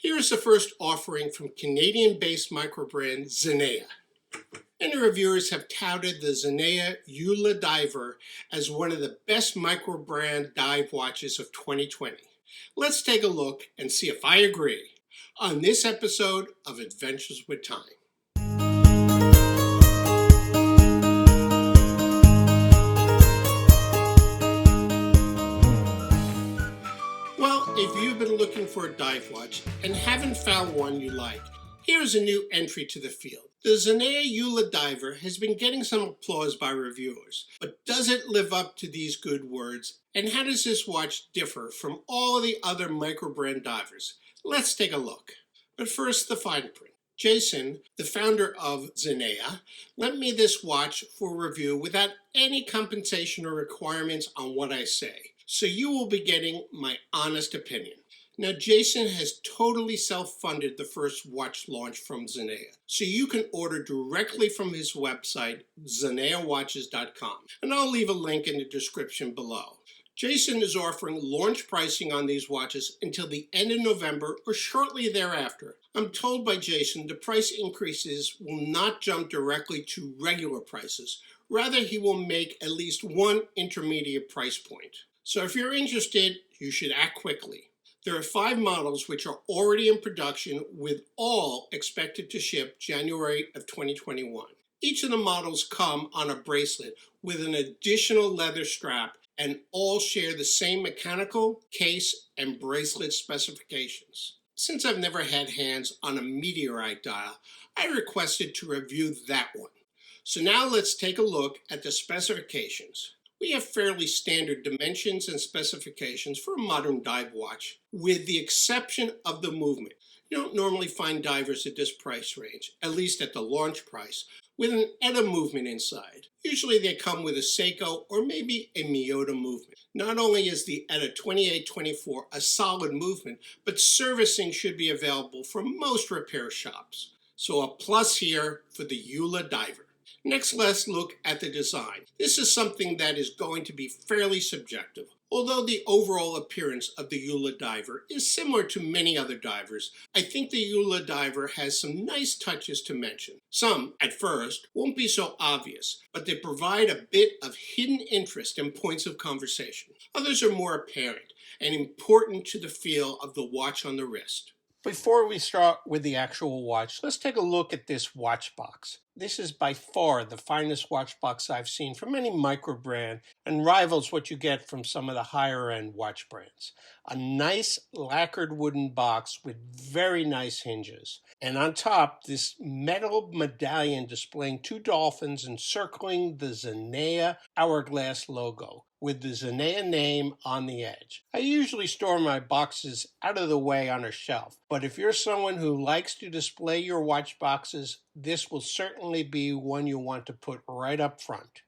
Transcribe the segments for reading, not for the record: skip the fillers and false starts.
Here is the first offering from Canadian-based microbrand Zenea. Many reviewers have touted the Zenea Eula Diver as one of the best microbrand dive watches of 2020. Let's take a look and see if I agree on this episode of Adventures with Time. Well, if you've been looking for a dive watch and haven't found one you like, here's a new entry to the field. The Zenea Eula Diver has been getting some applause by reviewers, but does it live up to these good words? And how does this watch differ from all of the other microbrand divers? Let's take a look. But first, the fine print. Jason, the founder of Zenea, lent me this watch for review without any compensation or requirements on what I say. So you will be getting my honest opinion. Now, Jason has totally self-funded the first watch launch from Zenea, so you can order directly from his website, zeneawatches.com, and I'll leave a link in the description below. Jason is offering launch pricing on these watches until the end of November or shortly thereafter. I'm told by Jason the price increases will not jump directly to regular prices. Rather, he will make at least one intermediate price point. So if you're interested, you should act quickly. There are 5 models which are already in production, with all expected to ship January of 2021. Each of the models come on a bracelet with an additional leather strap, and all share the same mechanical, case, and bracelet specifications. Since I've never had hands on a Meteorite dial, I requested to review that one. So now let's take a look at the specifications. We have fairly standard dimensions and specifications for a modern dive watch, with the exception of the movement. You don't normally find divers at this price range, at least at the launch price, with an ETA movement inside. Usually they come with a Seiko or maybe a Miyota movement. Not only is the ETA 2824 a solid movement, but servicing should be available from most repair shops. So a plus here for the Eula Diver. Next, let's look at the design. This is something that is going to be fairly subjective. Although the overall appearance of the Eula Diver is similar to many other divers, I think the Eula Diver has some nice touches to mention. Some, at first, won't be so obvious, but they provide a bit of hidden interest and points of conversation. Others are more apparent and important to the feel of the watch on the wrist. Before we start with the actual watch, let's take a look at this watch box. This is by far the finest watch box I've seen from any micro brand and rivals what you get from some of the higher end watch brands. A nice lacquered wooden box with very nice hinges. And on top, this metal medallion displaying 2 dolphins encircling the Zenea hourglass logo, with the Zenea name on the edge. I usually store my boxes out of the way on a shelf, but if you're someone who likes to display your watch boxes, this will certainly be one you want to put right up front.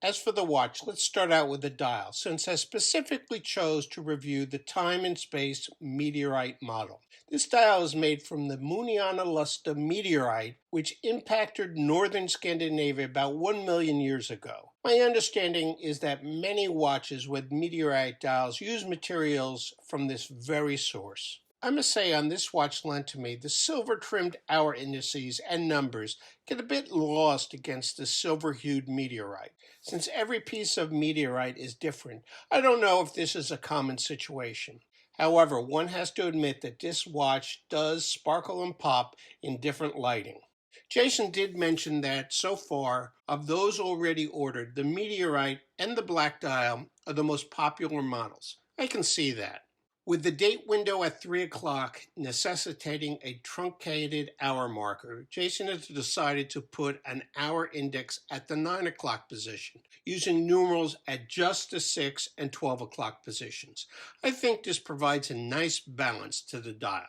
As for the watch, let's start out with the dial, since I specifically chose to review the Time and Space Meteorite model. This dial is made from the Muniana Lusta meteorite, which impacted northern Scandinavia about 1 million years ago. My understanding is that many watches with meteorite dials use materials from this very source. I must say, on this watch lent to me, the silver-trimmed hour indices and numbers get a bit lost against the silver-hued meteorite. Since every piece of meteorite is different, I don't know if this is a common situation. However, one has to admit that this watch does sparkle and pop in different lighting. Jason did mention that, so far, of those already ordered, the meteorite and the black dial are the most popular models. I can see that. With the date window at 3 o'clock necessitating a truncated hour marker, Jason has decided to put an hour index at the 9 o'clock position, using numerals at just the 6 and 12 o'clock positions. I think this provides a nice balance to the dial.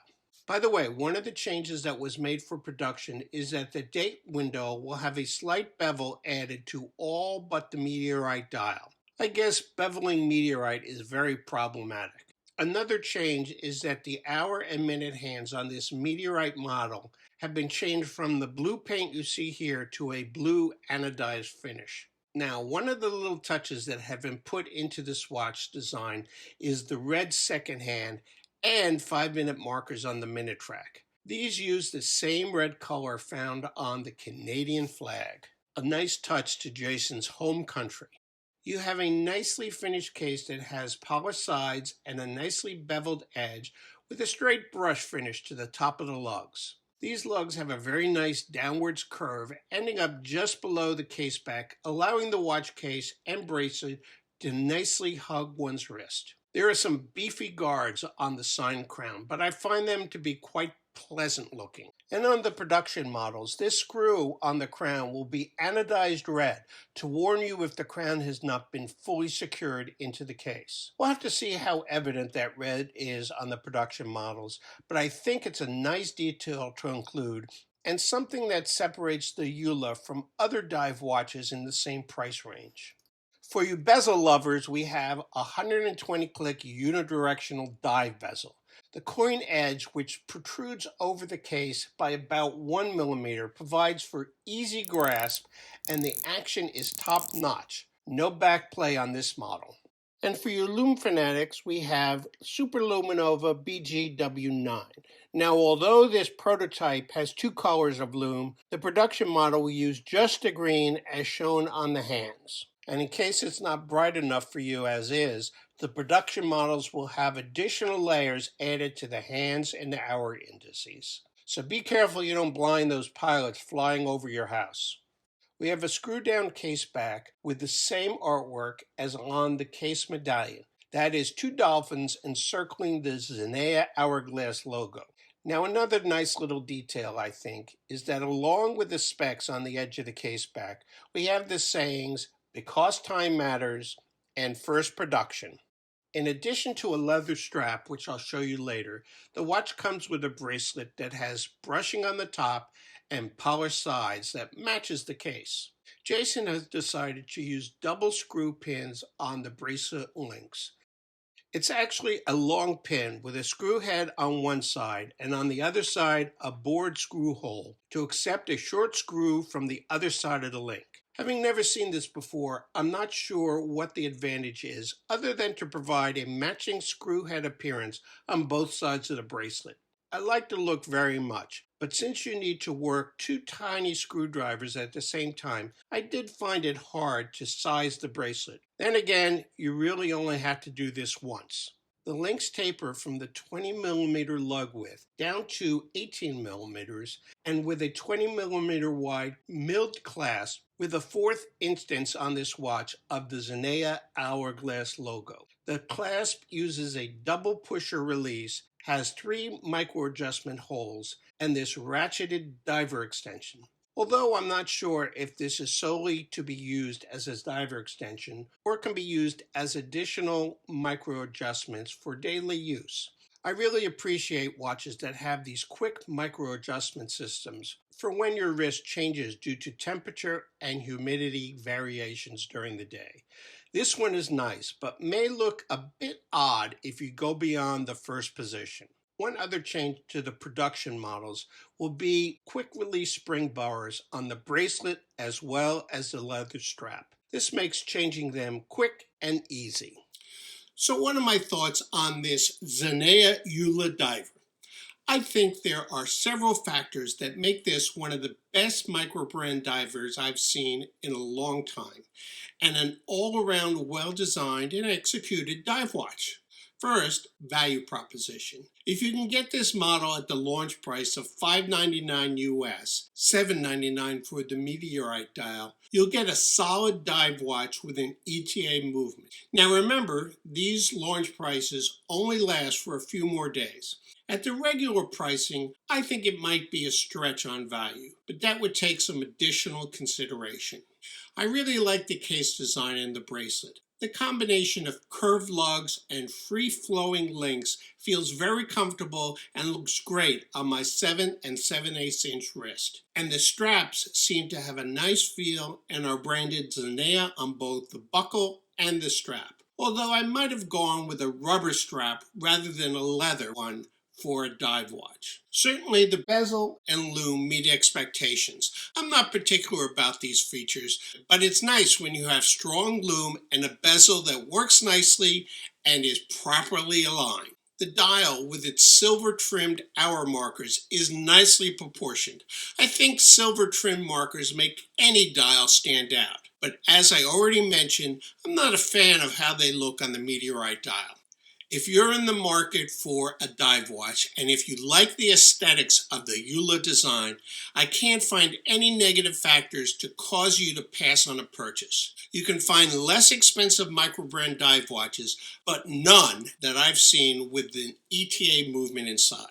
By the way, one of the changes that was made for production is that the date window will have a slight bevel added to all but the meteorite dial. I guess beveling meteorite is very problematic. Another change is that the hour and minute hands on this meteorite model have been changed from the blue paint you see here to a blue anodized finish. Now, one of the little touches that have been put into this watch design is the red second hand and 5-minute markers on the minute track. These use the same red color found on the Canadian flag, a nice touch to Jason's home country. You have a nicely finished case that has polished sides and a nicely beveled edge with a straight brush finish to the top of the lugs. These lugs have a very nice downwards curve ending up just below the case back, allowing the watch case and bracelet to nicely hug one's wrist. There are some beefy guards on the sign crown, but I find them to be quite pleasant looking. And on the production models, this screw on the crown will be anodized red to warn you if the crown has not been fully secured into the case. We'll have to see how evident that red is on the production models, but I think it's a nice detail to include and something that separates the EULA from other dive watches in the same price range. For you bezel lovers, we have a 120 click unidirectional dive bezel. The coin edge, which protrudes over the case by about 1 millimeter, provides for easy grasp, and the action is top notch. No back play on this model. And for you lume fanatics, we have Superluminova BGW9. Now, although this prototype has 2 colors of lume, the production model will use just the green as shown on the hands. And in case it's not bright enough for you as is, the production models will have additional layers added to the hands and the hour indices. So be careful you don't blind those pilots flying over your house. We have a screw-down case back with the same artwork as on the case medallion. That is 2 dolphins encircling the Zenea Hourglass logo. Now, another nice little detail, I think, is that along with the specs on the edge of the case back, we have the sayings, "Because time matters," and "First production." In addition to a leather strap, which I'll show you later, the watch comes with a bracelet that has brushing on the top and polished sides that matches the case. Jason has decided to use double screw pins on the bracelet links. It's actually a long pin with a screw head on one side and on the other side a bored screw hole to accept a short screw from the other side of the link. Having never seen this before, I'm not sure what the advantage is other than to provide a matching screw head appearance on both sides of the bracelet. I like the look very much, but since you need to work 2 tiny screwdrivers at the same time, I did find it hard to size the bracelet. Then again, you really only have to do this once. The links taper from the 20 millimeter lug width down to 18 millimeters and with a 20 millimeter wide milled clasp with a 4th instance on this watch of the Zenea Hourglass logo. The clasp uses a double pusher release, has 3 micro adjustment holes, and this ratcheted diver extension. Although I'm not sure if this is solely to be used as a diver extension or can be used as additional micro adjustments for daily use. I really appreciate watches that have these quick micro adjustment systems for when your wrist changes due to temperature and humidity variations during the day. This one is nice, but may look a bit odd if you go beyond the first position. One other change to the production models will be quick release spring bars on the bracelet as well as the leather strap. This makes changing them quick and easy. So what are my thoughts on this Zenea EULA diver? I think there are several factors that make this one of the best micro-brand divers I've seen in a long time, and an all-around well-designed and executed dive watch. First, value proposition. If you can get this model at the launch price of $599 US, $799 for the Meteorite dial, you'll get a solid dive watch with an ETA movement. Now remember, these launch prices only last for a few more days. At the regular pricing, I think it might be a stretch on value, but that would take some additional consideration. I really like the case design and the bracelet. The combination of curved lugs and free-flowing links feels very comfortable and looks great on my 7 7/8 inch wrist. And the straps seem to have a nice feel and are branded Zenea on both the buckle and the strap. Although I might have gone with a rubber strap rather than a leather one for a dive watch. Certainly the bezel and lume meet expectations. I'm not particular about these features, but it's nice when you have strong lume and a bezel that works nicely and is properly aligned. The dial with its silver trimmed hour markers is nicely proportioned. I think silver trimmed markers make any dial stand out. But as I already mentioned, I'm not a fan of how they look on the Meteorite dial. If you're in the market for a dive watch, and if you like the aesthetics of the EULA design, I can't find any negative factors to cause you to pass on a purchase. You can find less expensive microbrand dive watches, but none that I've seen with the ETA movement inside.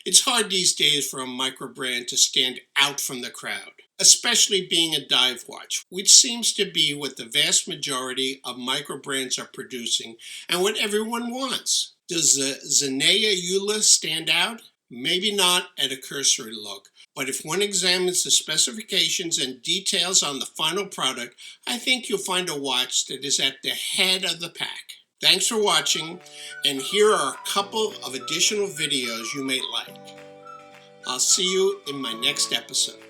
It's hard these days for a microbrand to stand out from the crowd, especially being a dive watch, which seems to be what the vast majority of microbrands are producing and what everyone wants. Does the Zenea EULA stand out? Maybe not at a cursory look, but if one examines the specifications and details on the final product, I think you'll find a watch that is at the head of the pack. Thanks for watching, and here are a couple of additional videos you may like. I'll see you in my next episode.